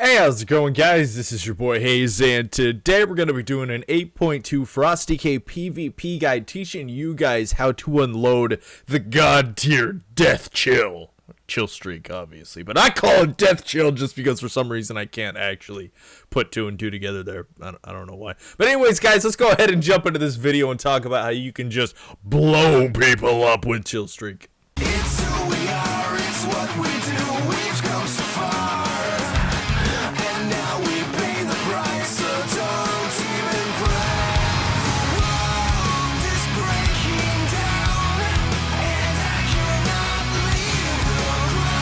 Hey, how's it going, guys? This is your boy Haze, and today we're going to be doing an 8.2 Frosty K PvP guide teaching you guys how to unload the god tier death chill. Chill streak, obviously, but I call it death chill just because for some reason I can't actually put two and two together there. I don't know why. But anyways, guys, let's go ahead and jump into this video and talk about how you can just blow people up with chill streak. It's who we are, it's what we do, we've come so far. And now we pay the price, so don't even cry. The world is breaking down, and I cannot leave the ground.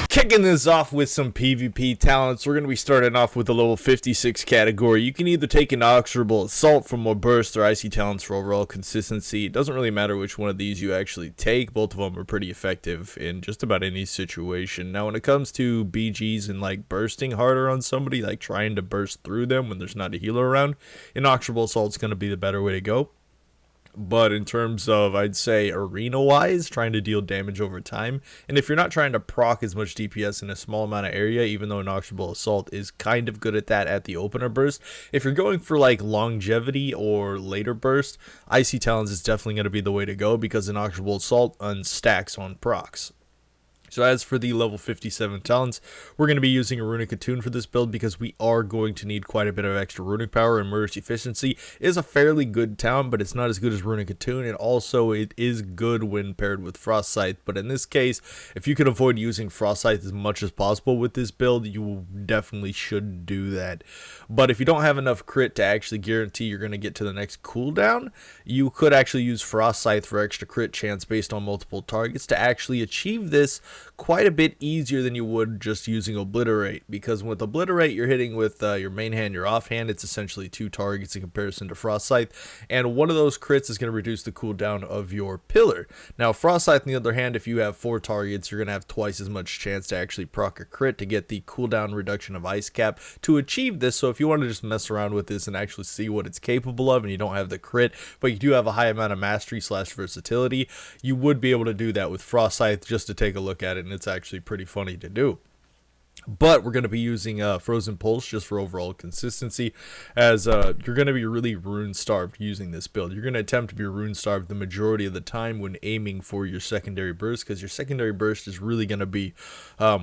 Kicking this off with some PvP talents, we're going to be starting off with the level 56 category. You can either take Inexorable Assault for more burst or Icy Talents for overall consistency. It doesn't really matter which one of these you actually take. Both of them are pretty effective in just about any situation. Now, when it comes to BGs and like bursting harder on somebody, like trying to burst through them when there's not a healer around, Inexorable Assault is going to be the better way to go. But in terms of, I'd say, arena-wise, trying to deal damage over time, and if you're not trying to proc as much DPS in a small amount of area, even though Inexorable Assault is kind of good at that at the opener burst, if you're going for, like, longevity or later burst, Icy Talons is definitely going to be the way to go, because Inexorable Assault unstacks on procs. So as for the level 57 talents, we're going to be using a Runic Attune for this build because we are going to need quite a bit of extra runic power, and Murderous Efficiency is a fairly good talent, but it's not as good as Runic Attune, and also it is good when paired with Frost Scythe. But in this case, if you can avoid using Frost Scythe as much as possible with this build, you definitely should do that. But if you don't have enough crit to actually guarantee you're going to get to the next cooldown, you could actually use Frost Scythe for extra crit chance based on multiple targets to actually achieve this quite a bit easier than you would just using Obliterate, because with Obliterate you're hitting with your main hand, your offhand. It's essentially two targets in comparison to Frost Scythe, and one of those crits is going to reduce the cooldown of your pillar. Now Frost Scythe, on the other hand, if you have 4 targets, you're going to have twice as much chance to actually proc a crit to get the cooldown reduction of Ice Cap to achieve this. So if you want to just mess around with this and actually see what it's capable of, and you don't have the crit but you do have a high amount of mastery / versatility, you would be able to do that with Frost Scythe just to take a look at it, and it's actually pretty funny to do. But we're going to be using Frozen Pulse just for overall consistency, as you're going to be really rune starved using this build. You're going to attempt to be rune starved the majority of the time when aiming for your secondary burst, because your secondary burst is really going to be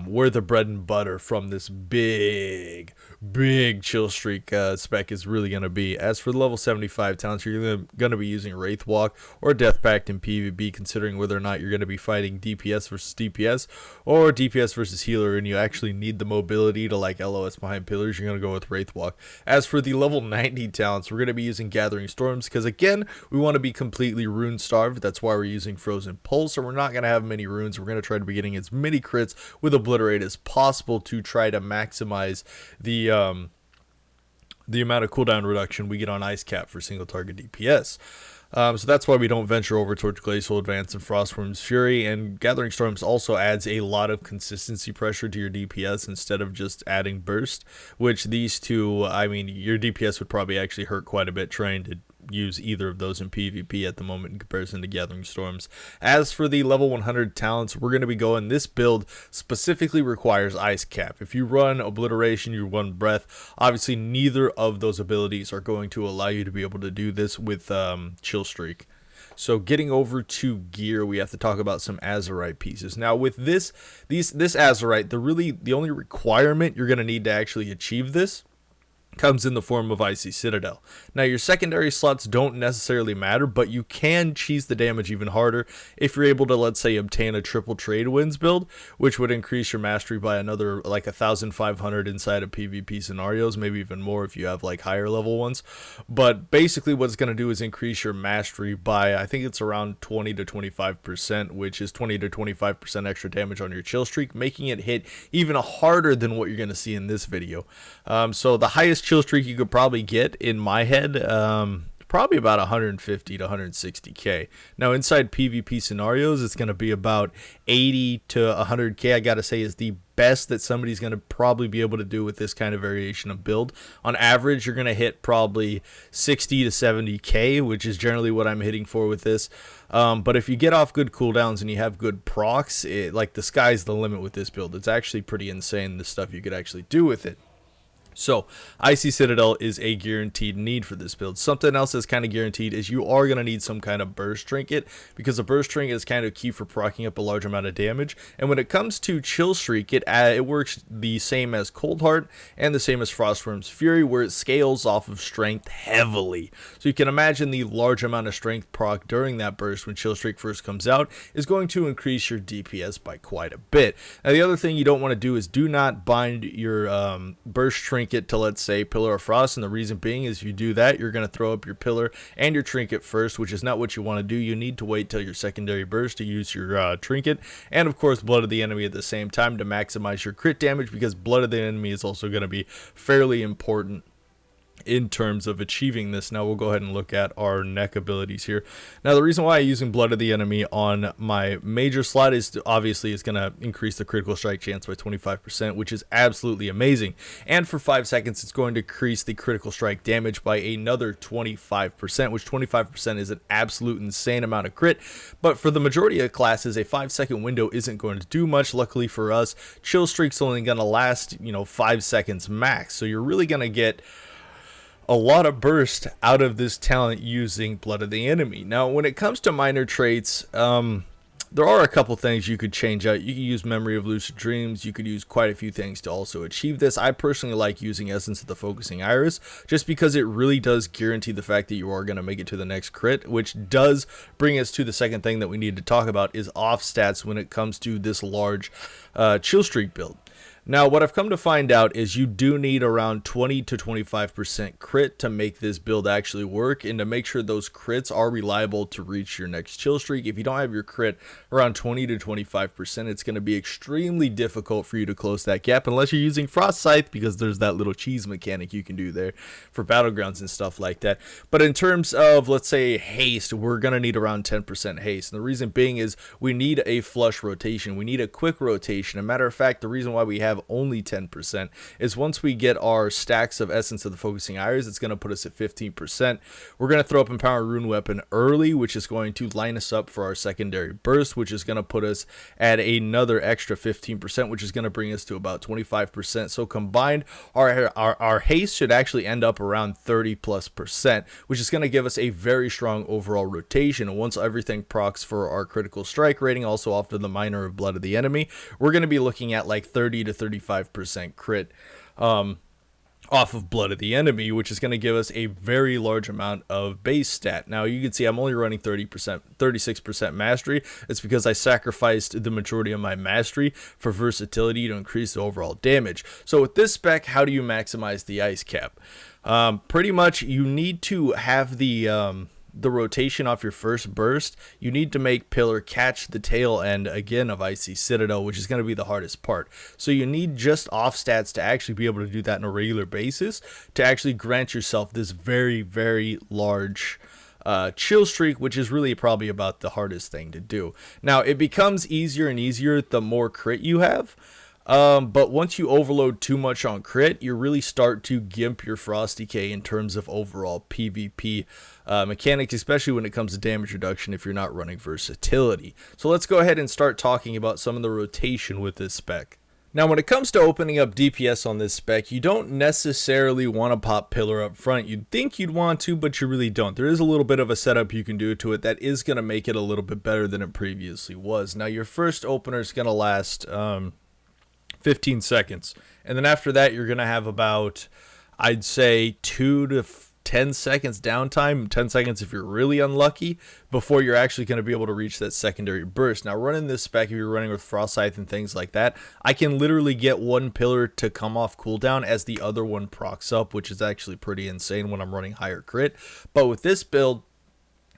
where the bread and butter from this big chill streak spec is really going to be. As for the level 75 talents, you're going to be using Wraith Walk or Death Pact in PvP, considering whether or not you're going to be fighting DPS versus DPS or DPS versus healer, and you actually need the mobility to like LOS behind pillars. You're going to go with Wraith Walk. As for the level 90 talents, we're going to be using Gathering Storms, because again, we want to be completely rune starved. That's why we're using Frozen Pulse, and we're not going to have many runes. We're going to try to be getting as many crits with Obliterate as possible to try to maximize the amount of cooldown reduction we get on Ice Cap for single target DPS. So that's why we don't venture over towards Glacial Advance and Frostworm's Fury, and Gathering Storms also adds a lot of consistency pressure to your DPS instead of just adding burst, which these two, I mean, your DPS would probably actually hurt quite a bit trying to use either of those in PvP at the moment in comparison to Gathering Storms. As for the level 100 talents, we're going to be going, this build specifically requires Ice Cap. If you run Obliteration, you run Breath, obviously neither of those abilities are going to allow you to be able to do this with Chill Streak. So getting over to gear, we have to talk about some Azurite pieces. Now with this Azurite, the only requirement you're going to need to actually achieve this comes in the form of Icy Citadel. Now your secondary slots don't necessarily matter, but you can cheese the damage even harder if you're able to, let's say, obtain a triple trade winds build, which would increase your mastery by another like 1,500 inside of PvP scenarios, maybe even more if you have like higher level ones. But basically what it's going to do is increase your mastery by, I think it's around 20 to 25%, which is 20 to 25% extra damage on your chill streak, making it hit even harder than what you're going to see in this video. So the highest chill streak you could probably get in my head, probably about 150 to 160k. Now inside PvP scenarios, it's going to be about 80 to 100k. I gotta say is the best that somebody's going to probably be able to do with this kind of variation of build. On average, you're going to hit probably 60 to 70k, which is generally what I'm hitting for with this. But if you get off good cooldowns and you have good procs, like the sky's the limit with this build. It's actually pretty insane, the stuff you could actually do with it. So, Icy Citadel is a guaranteed need for this build. Something else that's kind of guaranteed is you are going to need some kind of burst trinket, because a burst trinket is kind of key for proccing up a large amount of damage. And when it comes to Chill Streak, it works the same as Cold Heart and the same as Frostworm's Fury, where it scales off of strength heavily. So you can imagine the large amount of strength proc during that burst when Chill Streak first comes out is going to increase your DPS by quite a bit. Now, the other thing you don't want to do is do not bind your burst trinket to, let's say, Pillar of Frost, and the reason being is if you do that, you're going to throw up your pillar and your trinket first, which is not what you want to do. You need to wait till your secondary burst to use your trinket, and of course Blood of the Enemy at the same time to maximize your crit damage, because Blood of the Enemy is also going to be fairly important in terms of achieving this. Now we'll go ahead and look at our neck abilities here. Now the reason why I'm using Blood of the Enemy on my major slot is obviously it's going to increase the critical strike chance by 25%, which is absolutely amazing. And for 5 seconds it's going to increase the critical strike damage by another 25%, which 25% is an absolute insane amount of crit. But for the majority of classes, a 5-second window isn't going to do much. Luckily for us, Chill Streak's only going to last 5 seconds max, so you're really going to get a lot of burst out of this talent using Blood of the Enemy. Now, when it comes to minor traits, there are a couple things you could change out. You can use Memory of Lucid Dreams. You could use quite a few things to also achieve this. I personally like using Essence of the Focusing Iris, just because it really does guarantee the fact that you are going to make it to the next crit, which does bring us to the second thing that we need to talk about, is off stats when it comes to this large Chill Streak build. Now, what I've come to find out is you do need around 20 to 25% crit to make this build actually work, and to make sure those crits are reliable to reach your next Chill Streak. If you don't have your crit around 20 to 25%, it's going to be extremely difficult for you to close that gap, unless you're using Frost Scythe, because there's that little cheese mechanic you can do there for Battlegrounds and stuff like that. But in terms of, let's say, haste, we're going to need around 10% haste. And the reason being is we need a flush rotation. We need a quick rotation. As a matter of fact, the reason why we have only 10% is once we get our stacks of Essence of the Focusing Iris, it's going to put us at 15%. We're going to throw up Empower Rune Weapon early, which is going to line us up for our secondary burst, which is going to put us at another extra 15%, which is going to bring us to about 25%. So combined, our haste should actually end up around 30+%, which is going to give us a very strong overall rotation. And once everything procs for our critical strike rating, also off to the minor of Blood of the Enemy, we're going to be looking at like 30 to 35% crit off of Blood of the Enemy, which is going to give us a very large amount of base stat. Now you can see I'm only running 36% mastery. It's because I sacrificed the majority of my mastery for versatility to increase the overall damage. So with this spec, how do you maximize the ice cap? Pretty much you need to have the rotation off your first burst. You need to make Pillar catch the tail end again of Icy Citadel, which is going to be the hardest part. So you need just off stats to actually be able to do that on a regular basis, to actually grant yourself this very, very large Chill Streak, which is really probably about the hardest thing to do. Now, it becomes easier and easier the more crit you have. But once you overload too much on crit, you really start to gimp your Frost Decay in terms of overall PvP mechanics, especially when it comes to damage reduction if you're not running versatility. So let's go ahead and start talking about some of the rotation with this spec. Now, when it comes to opening up DPS on this spec, you don't necessarily want to pop Pillar up front. You'd think you'd want to, but you really don't. There is a little bit of a setup you can do to it that is going to make it a little bit better than it previously was. Now, your first opener is going to last 15 seconds. And then after that, you're going to have about, I'd say, 2 to 10 seconds downtime, 10 seconds if you're really unlucky, before you're actually going to be able to reach that secondary burst. Now, running this spec, if you're running with Frost Scythe and things like that, I can literally get one pillar to come off cooldown as the other one procs up, which is actually pretty insane when I'm running higher crit. But with this build,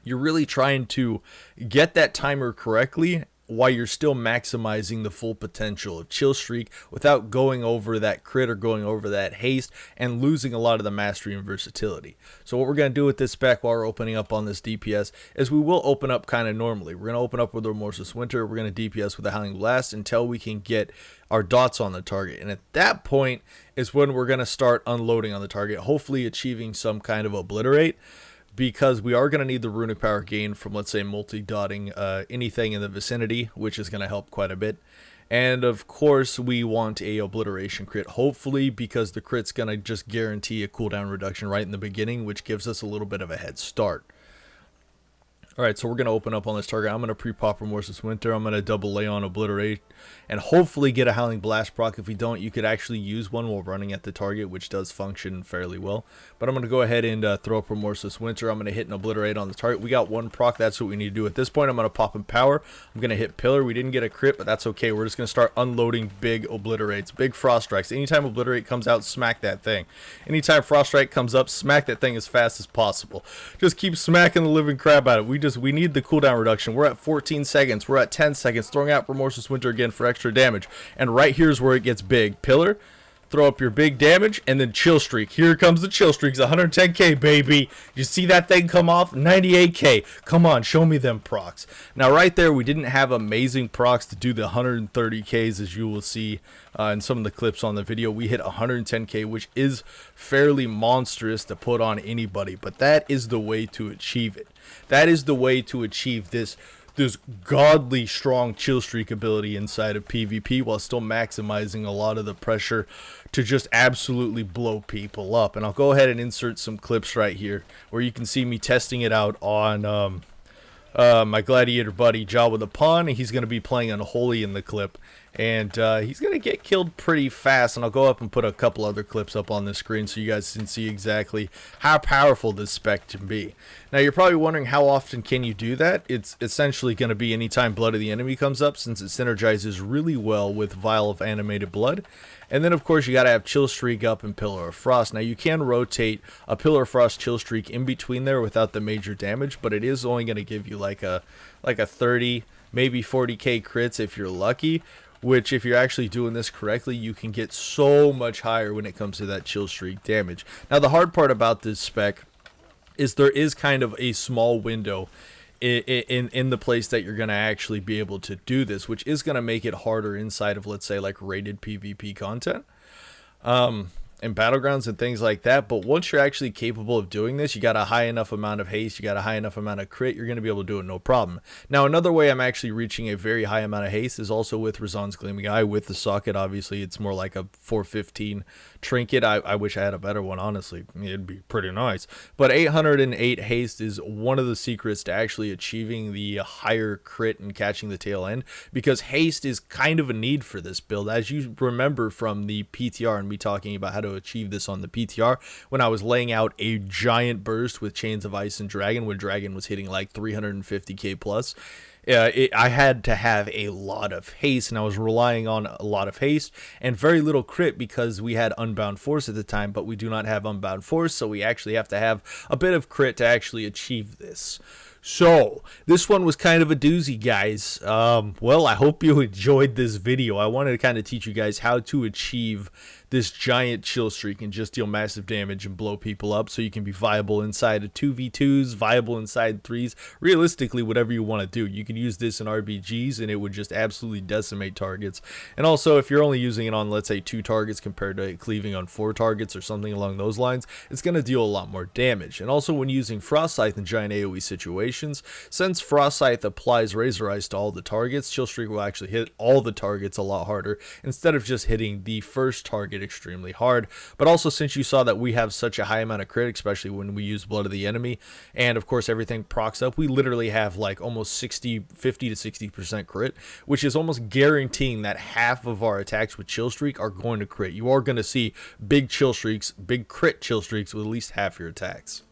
you're really trying to get that timer correctly while you're still maximizing the full potential of Chill Streak without going over that crit or going over that haste and losing a lot of the mastery and versatility. So what we're going to do with this spec while we're opening up on this DPS is we will open up kind of normally. We're going to open up with Remorseless Winter, we're going to DPS with the Howling Blast until we can get our dots on the target, and at that point is when we're going to start unloading on the target, hopefully achieving some kind of obliterate, because we are going to need the runic power gain from, let's say, multi-dotting anything in the vicinity, which is going to help quite a bit. And of course we want a obliteration crit, hopefully, because the crit's going to just guarantee a cooldown reduction right in the beginning, which gives us a little bit of a head start. Alright, so we're going to open up on this target. I'm going to pre-pop Remorseless Winter. I'm going to double lay on Obliterate and hopefully get a Howling Blast proc. If we don't, you could actually use one while running at the target, which does function fairly well. But I'm going to go ahead and throw up Remorseless Winter. I'm going to hit an Obliterate on the target. We got one proc. That's what we need to do at this point. I'm going to pop in Power. I'm going to hit Pillar. We didn't get a crit, but that's okay. We're just going to start unloading big Obliterates, big Frost Strikes. Anytime Obliterate comes out, smack that thing. Anytime Frost Strike comes up, smack that thing as fast as possible. Just keep smacking the living crap out of it. We need the cooldown reduction. We're at 14 seconds. We're at 10 seconds. Throwing out Remorseless Winter again for extra damage. And right here's where it gets big. Pillar, throw up your big damage, and then Chill Streak. Here comes the Chill Streaks. 110k, baby. You see that thing come off? 98k. Come on, show me them procs. Now right there, we didn't have amazing procs to do the 130ks, as you will see in some of the clips on the video. We hit 110k, which is fairly monstrous to put on anybody, but that is the way to achieve it. That is the way to achieve this godly strong Chill Streak ability inside of PvP while still maximizing a lot of the pressure to just absolutely blow people up. And I'll go ahead and insert some clips right here where you can see me testing it out on my gladiator buddy Jawa the Pawn. He's going to be playing Unholy in the clip, and he's going to get killed pretty fast. And I'll go up and put a couple other clips up on the screen so you guys can see exactly how powerful this spec can be. Now you're probably wondering, how often can you do that? It's essentially going to be anytime Blood of the Enemy comes up, since it synergizes really well with Vial of Animated Blood. And then of course you got to have Chill Streak up and Pillar of Frost. Now you can rotate a Pillar of Frost Chill Streak in between there without the major damage, but it is only going to give you like a 30, maybe 40k crits if you're lucky, which if you're actually doing this correctly, you can get so much higher when it comes to that Chill Streak damage. Now the hard part about this spec is there is kind of a small window in the place that you're going to actually be able to do this, which is going to make it harder inside of, let's say, like rated PvP content and battlegrounds and things like that. But once you're actually capable of doing this, you got a high enough amount of haste, you got a high enough amount of crit, you're going to be able to do it no problem. Now another way I'm actually reaching a very high amount of haste is also with Razan's Gleaming Eye with the socket. Obviously it's more like a 415 trinket. I wish I had a better one, honestly. It'd be pretty nice. But 808 haste is one of the secrets to actually achieving the higher crit and catching the tail end, because haste is kind of a need for this build. As you remember from the PTR and me talking about how to achieve this on the PTR, when I was laying out a giant burst with Chains of Ice and Dragon, when Dragon was hitting like 350k plus, I had to have a lot of haste, and I was relying on a lot of haste and very little crit because we had Unbound Force at the time, but we do not have Unbound Force, so we actually have to have a bit of crit to actually achieve this. So this one was kind of a doozy, guys. Well, I hope you enjoyed this video. I wanted to kind of teach you guys how to achieve this giant Chill Streak and just deal massive damage and blow people up, so you can be viable inside of 2v2s, viable inside 3s, realistically whatever you want to do. You can use this in RBGs and it would just absolutely decimate targets. And also if you're only using it on, let's say, 2 targets compared to cleaving on 4 targets or something along those lines, it's going to deal a lot more damage. And also when using Frost Scythe in giant AoE situations, since Frost Scythe applies Razor Eyes to all the targets, Chill Streak will actually hit all the targets a lot harder instead of just hitting the first target extremely hard. But also, since you saw that we have such a high amount of crit, especially when we use Blood of the Enemy, and of course everything procs up, we literally have like almost 50 to 60% crit, which is almost guaranteeing that half of our attacks with Chill Streak are going to crit. You are going to see big Chill Streaks, big crit Chill Streaks with at least half your attacks.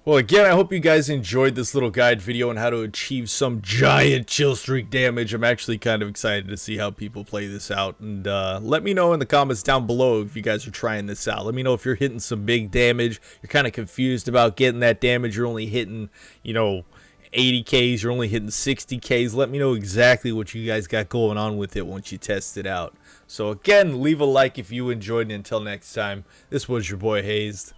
Well, again, I hope you guys enjoyed this little guide video on how to achieve some giant Chill Streak damage. I'm actually kind of excited to see how people play this out. And let me know in the comments down below if you guys are trying this out. Let me know if you're hitting some big damage. You're kind of confused about getting that damage. You're only hitting, you know, 80Ks, you're only hitting 60Ks. Let me know exactly what you guys got going on with it once you test it out. So again, leave a like if you enjoyed, and until next time, this was your boy Hazzed.